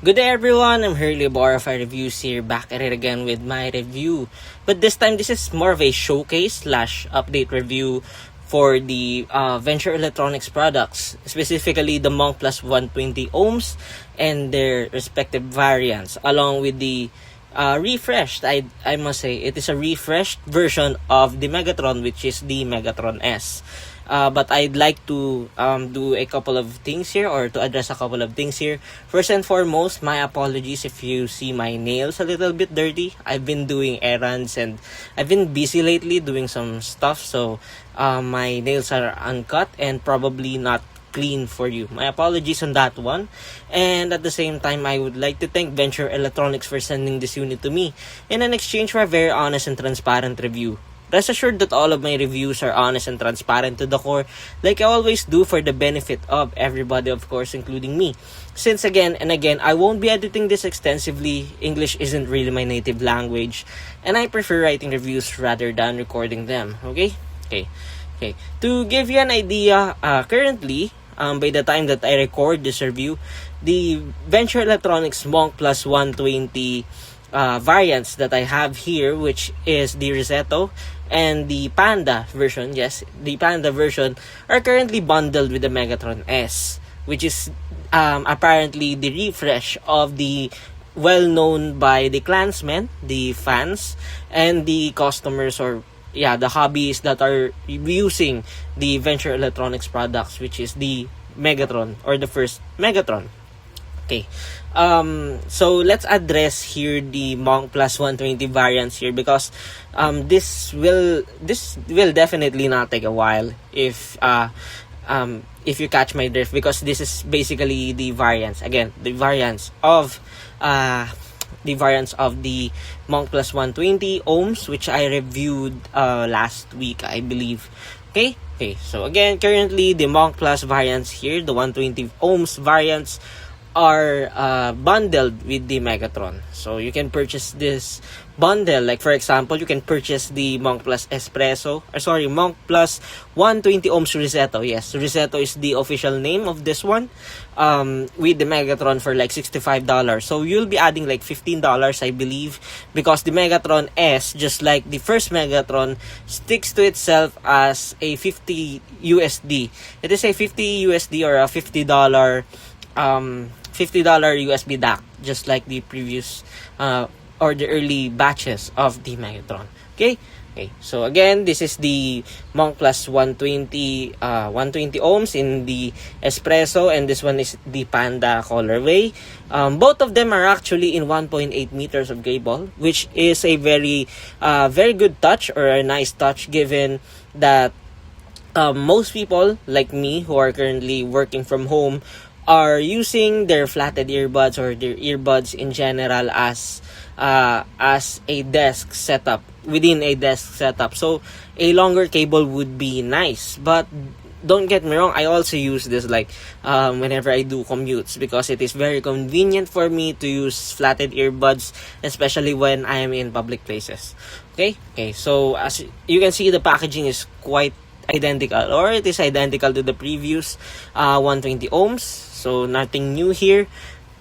Good day everyone, I'm Hurley Borify Reviews here, back at it again with my review. But this time, this is more of a showcase slash update review for the Venture Electronics products, specifically the Monk Plus 120 ohms and their respective variants, along with the refreshed, I must say, it is a refreshed version of the Megatron, which is the Megatron S. But I'd like to do a couple of things here, or to address a couple of things here. First and foremost, my apologies if you see my nails a little bit dirty. I've been doing errands and I've been busy lately doing some stuff, so my nails are uncut and probably not clean for you. My apologies on that one. And at the same time, I would like to thank Venture Electronics for sending this unit to me in an exchange for a very honest and transparent review. Rest assured that all of my reviews are honest and transparent to the core, like I always do, for the benefit of everybody, of course, including me. Since again and again, I won't be editing this extensively. English isn't really my native language, and I prefer writing reviews rather than recording them. Okay. To give you an idea, currently, by the time that I record this review, the Venture Electronics Monk Plus 120 variants that I have here, which is the Resetto and the Panda version, yes, the Panda version, are currently bundled with the Megatron S, which is apparently the refresh of the well-known by the clansmen, the fans, and the customers, or the hobbyists that are using the Venture Electronics products, which is the Megatron, or the first Megatron. Okay, so let's address here the Monk Plus 120 variants here, because this will definitely not take a while if you catch my drift, because this is basically the variants, again, the variants of the Monk Plus 120 ohms, which I reviewed last week, I believe. Okay, so again, currently the Monk Plus variants here, the 120 ohms variants, are bundled with the Megatron. So you can purchase this bundle, like for example, you can purchase the Monk Plus Monk Plus 120 ohms Resetto. Yes, Resetto is the official name of this one, with the Megatron for like $65. So you'll be adding like $15, I believe, because the Megatron S, just like the first Megatron, sticks to itself as a 50 USD. It is a 50 USD, or a $50 USB DAC, just like the previous or the early batches of the Megatron. Okay, so again, this is the Monk Plus 120 ohms in the Espresso, and this one is the Panda colorway. Both of them are actually in 1.8 meters of cable, which is a very good touch, or a nice touch, given that most people like me who are currently working from home are using their flatted earbuds, or their earbuds in general, as a desk setup, within a desk setup. So a longer cable would be nice, but don't get me wrong, I also use this like whenever I do commutes, because it is very convenient for me to use flatted earbuds, especially when I am in public places. Okay, so as you can see, the packaging is quite identical, or it is identical to the previous 120 ohms, so nothing new here.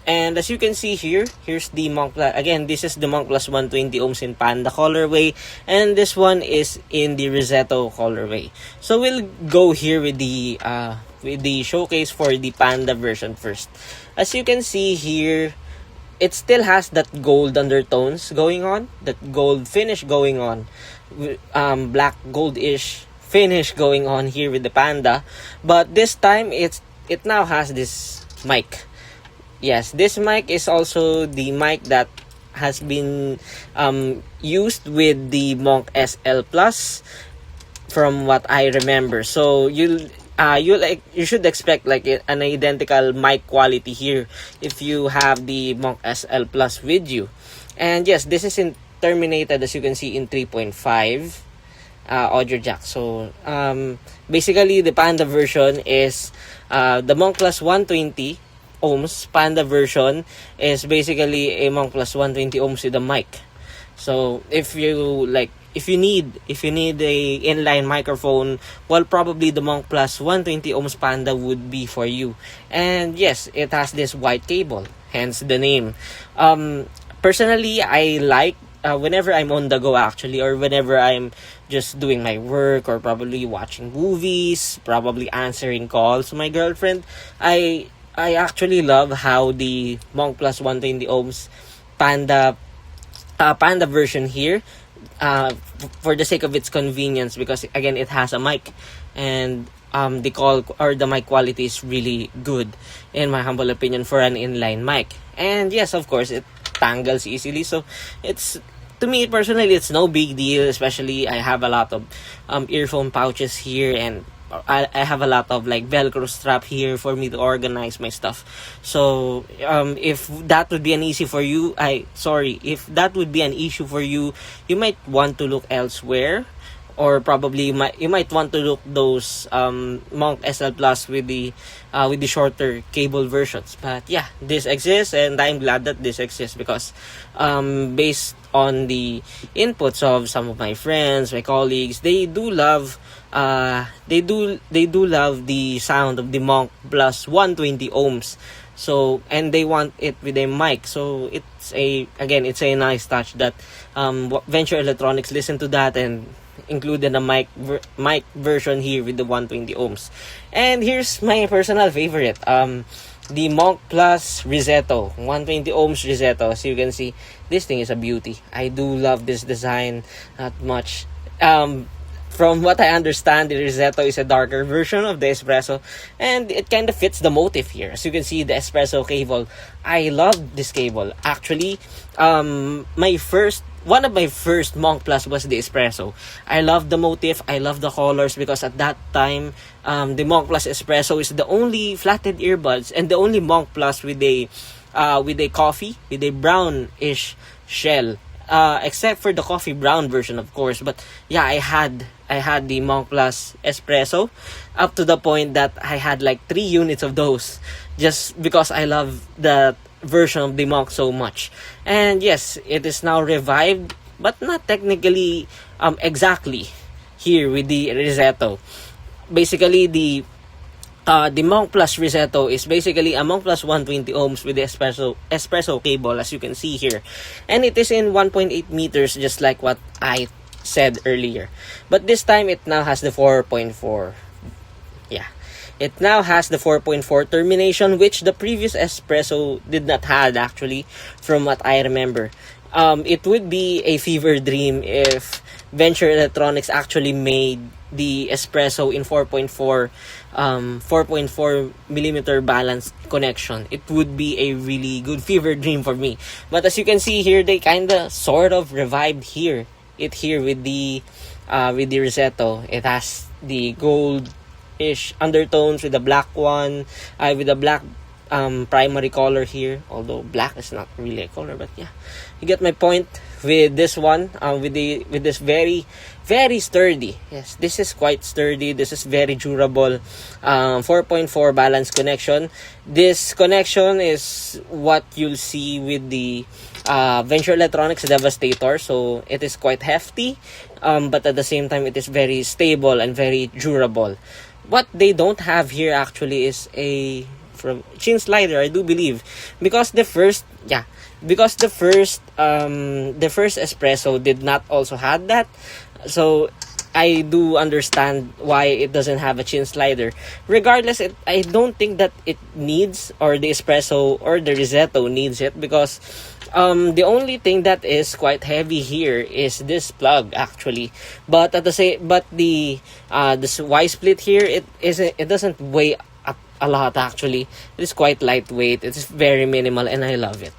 And as you can see here, here's the Monk Plus. Again, this is the Monk Plus 120 ohms in Panda colorway, and this one is in the Resetto colorway. So we'll go here with the showcase for the Panda version first. As you can see here, it still has that gold undertones going on, that gold finish going on, black gold-ish finish going on here with the Panda, but this time it now has this mic. Yes, this mic is also the mic that has been used with the Monk SL Plus, from what I remember. So you should expect like an identical mic quality here if you have the Monk SL Plus with you. And yes, this is terminated, as you can see, in 3.5 audio jack. So basically, the Panda version is the Monk Plus 120 ohms. Panda version is basically a Monk Plus 120 ohms with a mic. So if you need a inline microphone, well, probably the Monk Plus 120 ohms Panda would be for you. And yes, it has this white cable. hence the name. Personally, I like whenever I'm on the go actually, or whenever I'm just doing my work, or probably watching movies, probably answering calls to my girlfriend, I actually love how the Monk Plus 120 ohms Panda Panda version here, for the sake of its convenience, because again it has a mic, and the call or the mic quality is really good in my humble opinion for an inline mic. And yes, of course, it tangles easily, so it's, to me personally, it's no big deal. Especially I have a lot of earphone pouches here, and I have a lot of like Velcro strap here for me to organize my stuff. So if that would be an issue for you, if that would be an issue for you, you might want to look elsewhere, or probably you might want to look those Monk SL Plus with the shorter cable versions. But yeah, this exists, and I'm glad that this exists, because based on the inputs of some of my friends, my colleagues, they do love the sound of the Monk Plus 120 ohms. So, and they want it with a mic. So it's a nice touch that Venture Electronics listened to that and included a mic version here with the 120 ohms. And here's my personal favorite, the Monk Plus Risetto 120 ohms Risetto. As you can see, this thing is a beauty. I do love this design not much. From what I understand, the Risetto is a darker version of the Espresso, and it kind of fits the motif here. As you can see, the Espresso cable, I love this cable. Actually, one of my first Monk Plus was the Espresso. I love the motif, I love the colors, because at that time, the Monk Plus Espresso is the only flatted earbuds and the only Monk Plus with a brownish shell. Except for the coffee brown version, of course. But yeah, I had the Monk Plus Espresso, up to the point that I had like 3 units of those, just because I love the version of the Monk so much. And yes, it is now revived, but not technically exactly here with the Risetto. Basically, the Monk Plus Risetto is basically a Monk Plus 120 ohms with the Espresso cable, as you can see here. And it is in 1.8 meters, just like what I said earlier. But this time, it now has the 4.4. Yeah. It now has the 4.4 termination, which the previous Espresso did not have, actually, from what I remember. It would be a fever dream if Venture Electronics actually made the Espresso in 4.4 millimeter balanced connection. It would be a really good fever dream for me. But as you can see here, they kinda sort of revived here with the Risetto. It has the gold-ish undertones with the black one, with the black primary color here, although black is not really a color, but yeah, you get my point with this one. With this very, very sturdy, yes, this is quite sturdy, this is very durable, 4.4 balanced connection. This connection is what you'll see with the Venture Electronics Devastator, so it is quite hefty, but at the same time it is very stable and very durable. What they don't have here actually is a chin slider, I do believe, because the first Espresso did not also have that. So I do understand why it doesn't have a chin slider. Regardless, I don't think that it needs, or the Espresso or the Risetto needs it, because the only thing that is quite heavy here is this plug, actually. But the Y split here, it doesn't weigh a lot, actually. It is quite lightweight. It is very minimal, and I love it.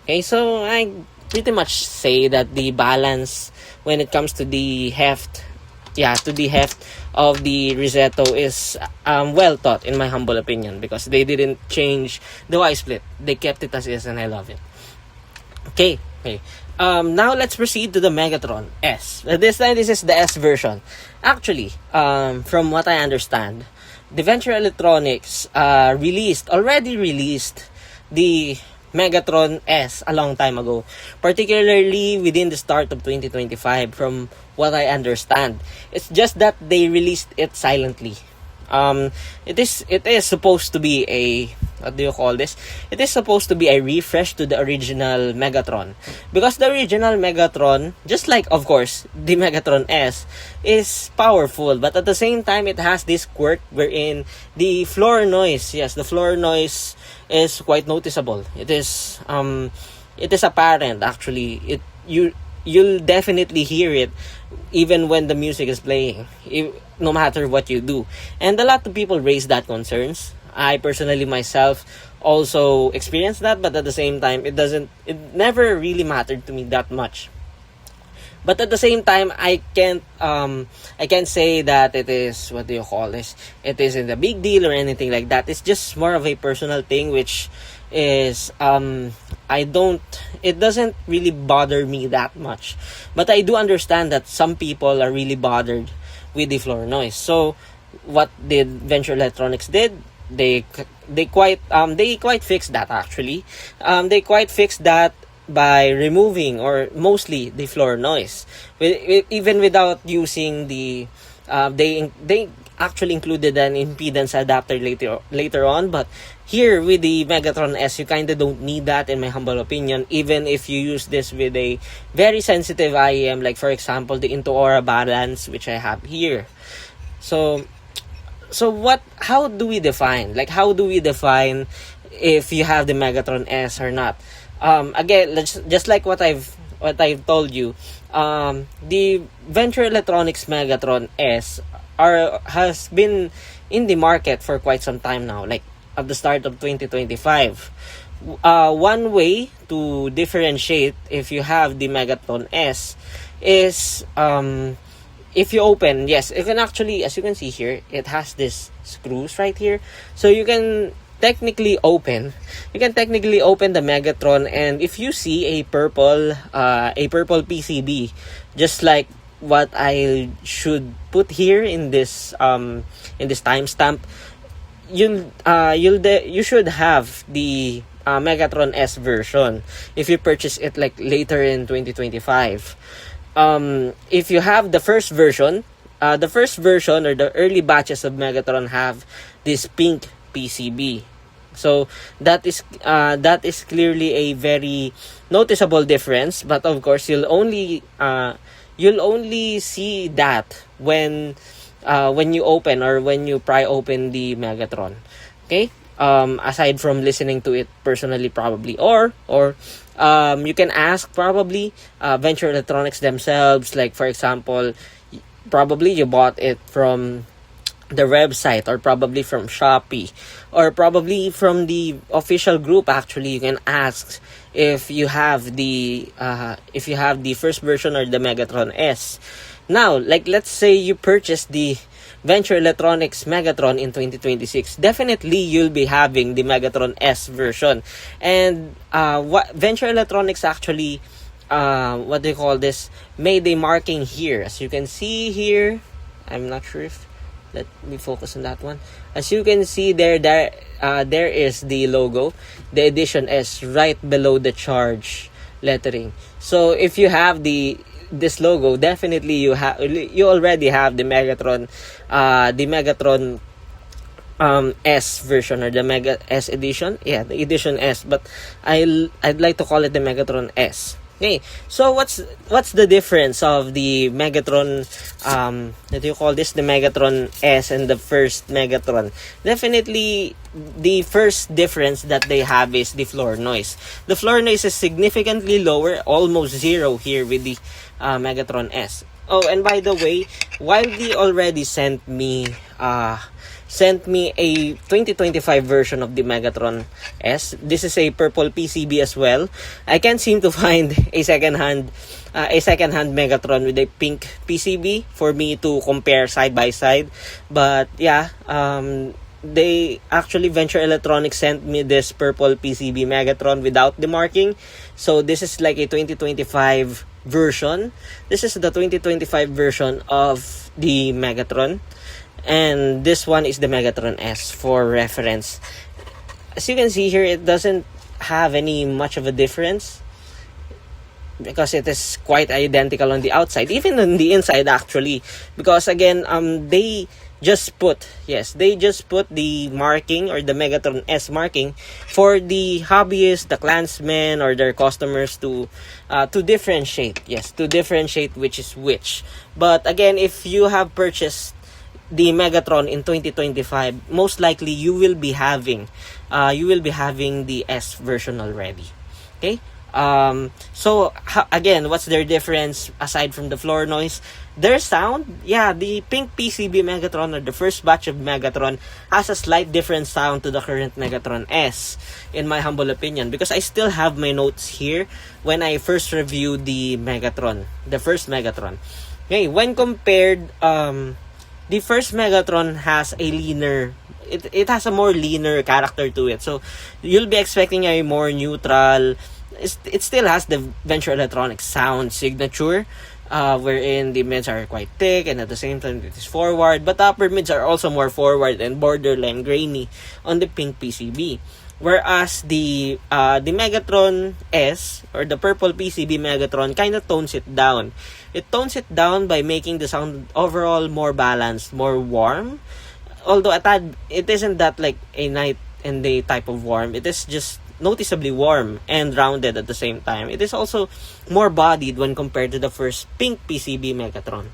Okay, so I pretty much say that the balance when it comes to the heft, of the Risetto is well thought, in my humble opinion, because they didn't change the Y split. They kept it as is, and I love it. Okay. Now let's proceed to the Megatron S. This time, this is the S version. Actually, from what I understand, the Venture Electronics already released the Megatron S a long time ago, particularly within the start of 2025, from what I understand. It's just that they released it silently. It is supposed to be what do you call this? It is supposed to be a refresh to the original Megatron. Because the original Megatron, just like, of course, the Megatron S, is powerful. But at the same time, it has this quirk wherein the floor noise, yes, the floor noise is quite noticeable. It is apparent, actually. You'll definitely hear it even when the music is playing, no matter what you do. And a lot of people raise that concerns. I personally myself also experienced that, but at the same time, it never really mattered to me that much. But at the same time, I can't say that it is, what do you call this, it isn't a big deal or anything like that. It's just more of a personal thing, which is it doesn't really bother me that much. But I do understand that some people are really bothered with the floor noise. So what did Venture Electronics did? They quite fixed that, actually. They quite fixed that by removing, or mostly, the floor noise, even without using the they actually included an impedance adapter later on. But here with the Megatron S, you kind of don't need that, in my humble opinion, even if you use this with a very sensitive IEM, like for example the Into Aura balance, which I have here. So how do we define if you have the Megatron S or not? Again, just like what I've told you, the Venture Electronics Megatron S has been in the market for quite some time now, like at the start of 2025. One way to differentiate if you have the Megatron S is, if you open, yes, you can actually, as you can see here, it has this screws right here, so you can technically open the Megatron. And if you see a purple PCB, just like what I should put here in this timestamp, you should have the Megatron S version if you purchase it like later in 2025. If you have the first version or the early batches of Megatron have this pink PCB. So that is clearly a very noticeable difference. But of course, you'll only see that when you open, or when you pry open the Megatron. Okay. Aside from listening to it personally, probably, or you can ask probably Venture Electronics themselves. Like for example, probably you bought it from the website, or probably from Shopee, or probably from the official group. Actually, you can ask if you have the first version or the Megatron S. Now, like let's say you purchased the Venture Electronics Megatron in 2026, definitely you'll be having the Megatron S version. And what Venture Electronics actually made a marking here, as you can see here. I'm not sure if, let me focus on that one. As you can see there is the logo, the Edition S, right below the charge lettering. So if you have this logo, definitely you already have the Megatron S version, or the Mega S edition. Yeah, the Edition S, but I'd like to call it the Megatron S. Okay, so what's the difference of the Megatron, the Megatron S and the first Megatron? Definitely, the first difference that they have is the floor noise. The floor noise is significantly lower, almost zero here with the Megatron S. Oh, and by the way, Wildly already sent me a 2025 version of the Megatron S. This is a purple PCB as well. I can't seem to find a second-hand Megatron with a pink PCB for me to compare side by side. But yeah, they actually, Venture Electronics sent me this purple PCB Megatron without the marking. So this is like a 2025 version. This is the 2025 version of the Megatron. And this one is the Megatron S for reference. As you can see here, it doesn't have any much of a difference, because it is quite identical on the outside, even on the inside actually. Because again, they just put, yes, they just put the marking or the Megatron S marking for the hobbyists, the clansmen, or their customers to differentiate. Yes, to differentiate which is which. But again, if you have purchased the Megatron in 2025, most likely you will be having the S version already. Okay. So again, what's their difference aside from the floor noise? Their sound, yeah, the pink PCB Megatron, or the first batch of Megatron, has a slight different sound to the current Megatron S, in my humble opinion, because I still have my notes here when I first reviewed the Megatron, the first Megatron. Okay, when compared, the first Megatron has a leaner, it has a more leaner character to it, so you'll be expecting a more neutral. It still has the Venture Electronics sound signature, wherein the mids are quite thick and at the same time it is forward, but the upper mids are also more forward and borderline grainy on the pink PCB. Whereas the Megatron S, or the purple PCB Megatron, kind of tones it down. It tones it down by making the sound overall more balanced, more warm. Although at that, it isn't that like a night and day type of warm. It is just noticeably warm and rounded at the same time. It is also more bodied when compared to the first pink PCB Megatron.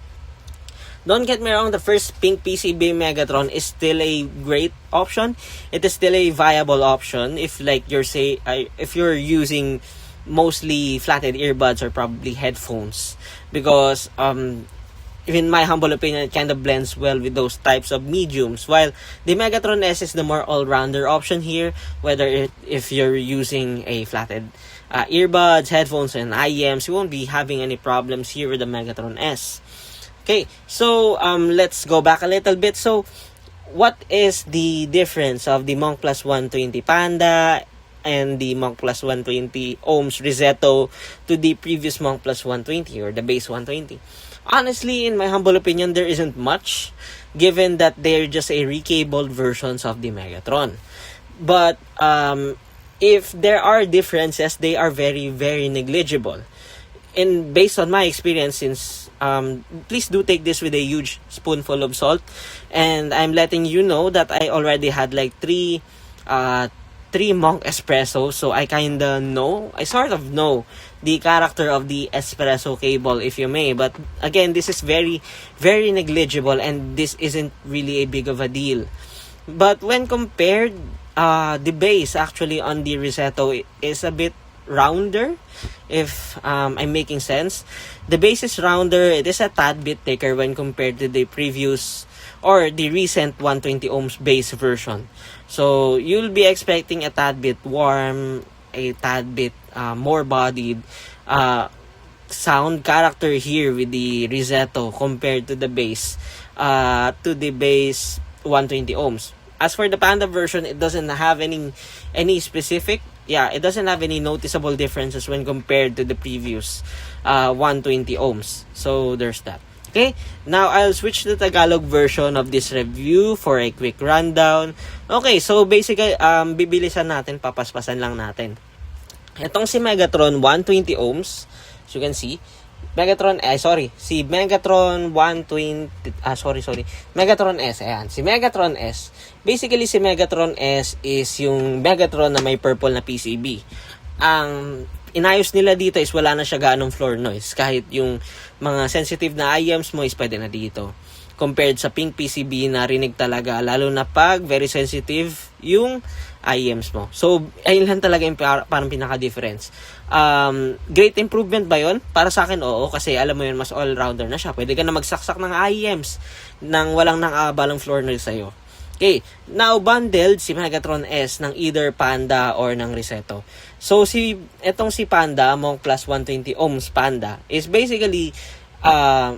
Don't get me wrong, the first pink PCB Megatron is still a great option. It is still a viable option if if you're using mostly flathead earbuds or probably headphones, because in my humble opinion, it kind of blends well with those types of mediums. While the Megatron S is the more all-rounder option here, whether if you're using a flathead earbuds, headphones, and IEMs, you won't be having any problems here with the Megatron S. Okay, so let's go back a little bit. So, what is the difference of the Monk Plus 120 Panda and the Monk Plus 120 ohms Resetto to the previous Monk Plus 120 or the base 120? Honestly, in my humble opinion, there isn't much, given that they're just a recabled versions of the Megatron. But if there are differences, they are very, very negligible. And based on my experience, since please do take this with a huge spoonful of salt, and I'm letting you know that I already had like three Monk espresso, so I sort of know the character of the espresso cable, if you may. But again, this is very, very negligible, and this isn't really a big of a deal. But when compared, the base actually on the Resetto is a bit rounder, if I'm making sense. The base is rounder. It is a tad bit thicker when compared to the previous or the recent 120 ohms base version. So you'll be expecting a tad bit warm, a tad bit more bodied sound character here with the Resetto compared to the base 120 ohms. As for the Panda version, it doesn't have any specific, it doesn't have any noticeable differences when compared to the previous 120 ohms. So there's that. Okay, now I'll switch to the Tagalog version of this review for a quick rundown. Okay, so basically, bibilisan natin, papaspasan lang natin. Itong si Megatron 120 ohms, as you can see, Megatron S, ayan, si Megatron S. Basically, si Megatron S is yung Megatron na may purple na PCB. Ang inayos nila dito is wala na siya ganong floor noise. Kahit yung mga sensitive na IEMs mo is pwede na dito. Compared sa pink PCB na rinig talaga, lalo na pag very sensitive yung IEMs mo. So, ayun lang talaga yung parang pinaka-difference. Great improvement ba yun? Para sa akin, oo. Kasi alam mo yun, mas all-rounder na siya. Pwede ka na magsaksak ng IEMs nang walang nang-aabalang floor noise sa'yo. Okay, now bundled si Megatron S ng either Panda or ng Resetto. So, etong si Panda, Monk Plus 120 ohms Panda, is basically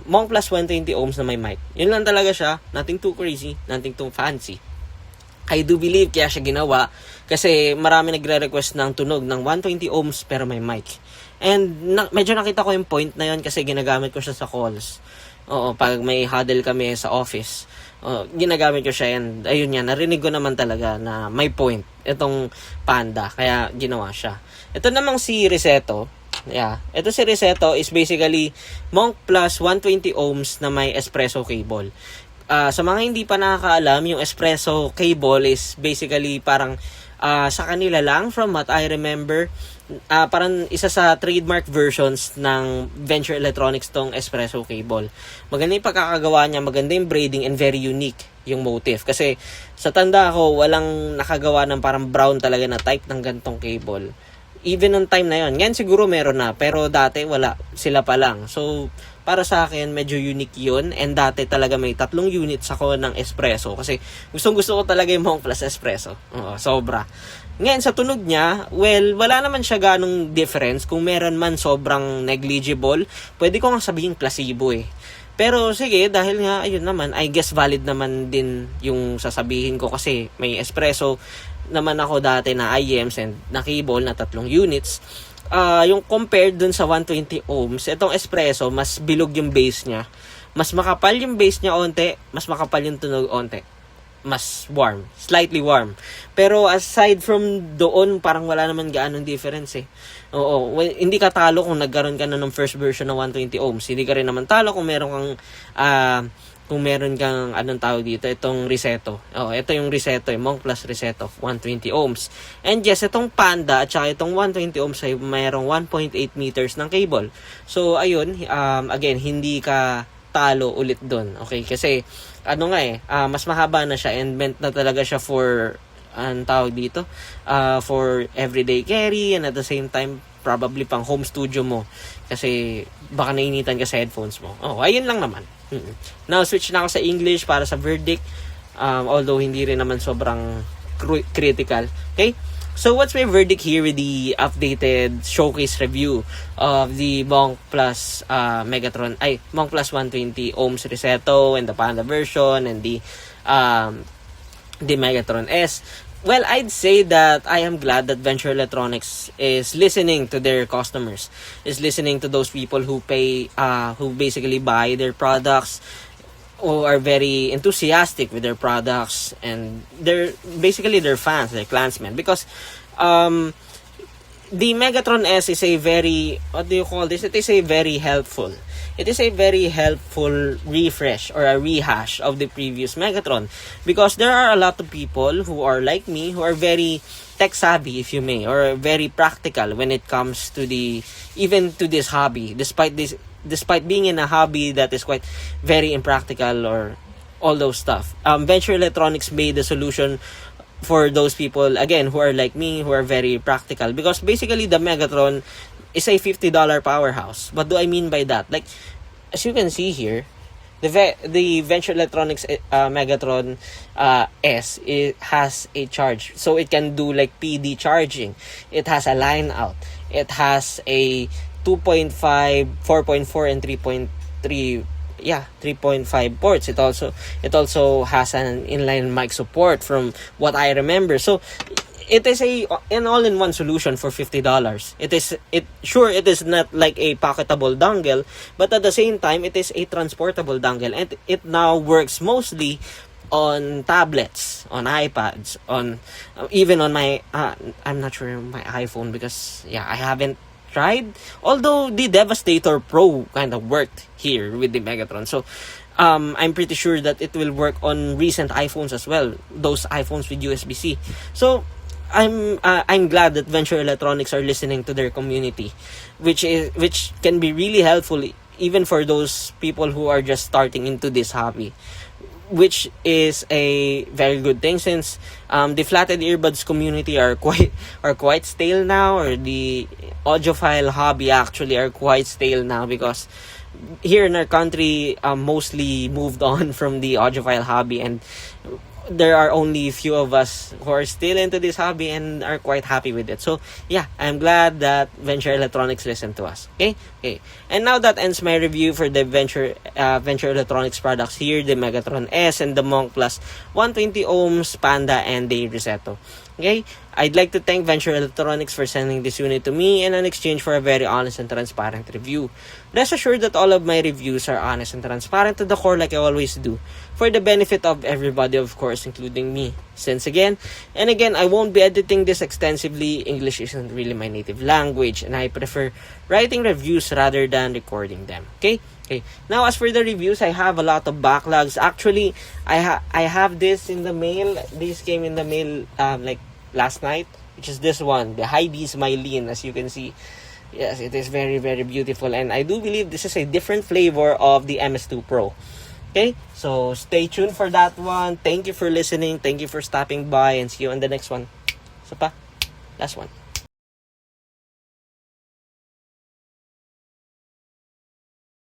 Monk Plus 120 ohms na may mic. Yun lang talaga siya. Nothing too crazy, nothing too fancy. I do believe kaya siya ginawa kasi marami nagre-request ng tunog ng 120 ohms pero may mic. And medyo nakita ko yung point na yun kasi ginagamit ko siya sa calls. Oo, pag may huddle kami sa office, ginagamit ko siya, and ayun yan, narinig ko naman talaga na may point itong Panda, kaya ginawa siya. Ito namang si Resetto, ito si Resetto is basically Monk Plus 120 ohms na may espresso cable. Sa mga hindi pa nakakaalam, yung espresso cable is basically parang sa kanila lang, from what I remember, parang isa sa trademark versions ng Venture Electronics tong espresso cable. Maganda yung pagkakagawa niya, maganda yung braiding, and very unique yung motif. Kasi sa tanda ko, walang nakagawa ng parang brown talaga na type ng gantong cable. Even on time na yon, ngayon siguro meron na, pero dati wala, sila pa lang. So para sa akin medyo unique yun, and dati talaga may 3 units ako ng espresso kasi gusto ko talaga yung Monk Plus espresso. Sobra. Ngayon sa tunog niya, well, wala naman siya ganong difference. Kung meron man, sobrang negligible. Pwede ko nga sabihin placebo eh. Pero sige, dahil nga ayun naman, I guess valid naman din yung sasabihin ko kasi may espresso naman ako dati na IEMs and na cable na 3 units. Yung compared dun sa 120 ohms, itong espresso, mas bilog yung base niya. Mas makapal yung base niya onte, mas makapal yung tunog onte. Mas warm, slightly warm. Pero aside from doon, parang wala naman gaanong difference eh. Oo, well, hindi ka talo kung nagkaroon ka na ng first version ng 120 ohms. Hindi ka rin naman talo kung meron kang anong tawag dito, itong Reseto. Ito yung Reseto, yung Monk Plus Reseto, 120 ohms. And yes, itong Panda at saka itong 120 ohms ay mayroong 1.8 meters ng cable. So, ayun, again, hindi ka talo ulit doon. Okay, kasi mas mahaba na siya and meant na talaga siya for ang tawag dito, for everyday carry, and at the same time probably pang home studio mo kasi baka nainitan ka sa headphones mo. Ayun lang naman. Now switch na ako sa English para sa verdict, although hindi rin naman sobrang critical. Okay, so what's my verdict here with the updated showcase review of the Monk Plus Monk Plus 120 ohms Reseto and the Panda version and the Megatron S? Well, I'd say that I am glad that Venture Electronics is listening to their customers, is listening to those people who who basically buy their products, who are very enthusiastic with their products, and they're basically their fans, their clansmen. Because the Megatron S is a very, what do you call this? It is a very helpful refresh or a rehash of the previous Megatron, because there are a lot of people who are like me, who are very tech savvy, if you may, or very practical when it comes to even to this hobby, despite being in a hobby that is quite very impractical or all those stuff. Venture Electronics made a solution for those people, again, who are like me, who are very practical, because basically the Megatron is a $50 powerhouse. What do I mean by that? Like, as you can see here, the Venture Electronics Megatron S, it has a charge, so it can do like PD charging. It has a line out. It has a 2.5, 4.4, and 3.3. 3.5 ports. It also has an inline mic support from what I remember. So it is an all-in-one solution for $50. It is not like a pocketable dongle, but at the same time it is a transportable dongle, and it now works mostly on tablets, on iPads, on even on my I'm not sure my iPhone, because I haven't tried, although the Devastator Pro kind of worked here with the Megatron. So I'm pretty sure that it will work on recent iPhones as well, those iPhones with USB-C. So I'm glad that Venture Electronics are listening to their community, which can be really helpful even for those people who are just starting into this hobby, which is a very good thing, since the flatted earbuds community are quite stale now, or the audiophile hobby actually are quite stale now, because here in our country mostly moved on from the audiophile hobby, and there are only a few of us who are still into this hobby and are quite happy with it. So I'm glad that Venture Electronics listened to us. Okay. And now that ends my review for the Venture Electronics products here, the Megatron S and the Monk Plus 120 ohms Panda and the Reseto. Okay, I'd like to thank Venture Electronics for sending this unit to me in exchange for a very honest and transparent review. Rest assured that all of my reviews are honest and transparent to the core, like I always do, for the benefit of everybody, of course, including me. Since again, I won't be editing this extensively. English isn't really my native language, and I prefer writing reviews rather than recording them. Okay, Okay. Now, as for the reviews, I have a lot of backlogs. Actually, I have this in the mail. This came in the mail like last night, which is this one, the Hybees Mylene, as you can see. Yes, it is very, very beautiful. And I do believe this is a different flavor of the MS2 Pro. Okay, so stay tuned for that one. Thank you for listening. Thank you for stopping by, and see you on the next one. So pa, last one.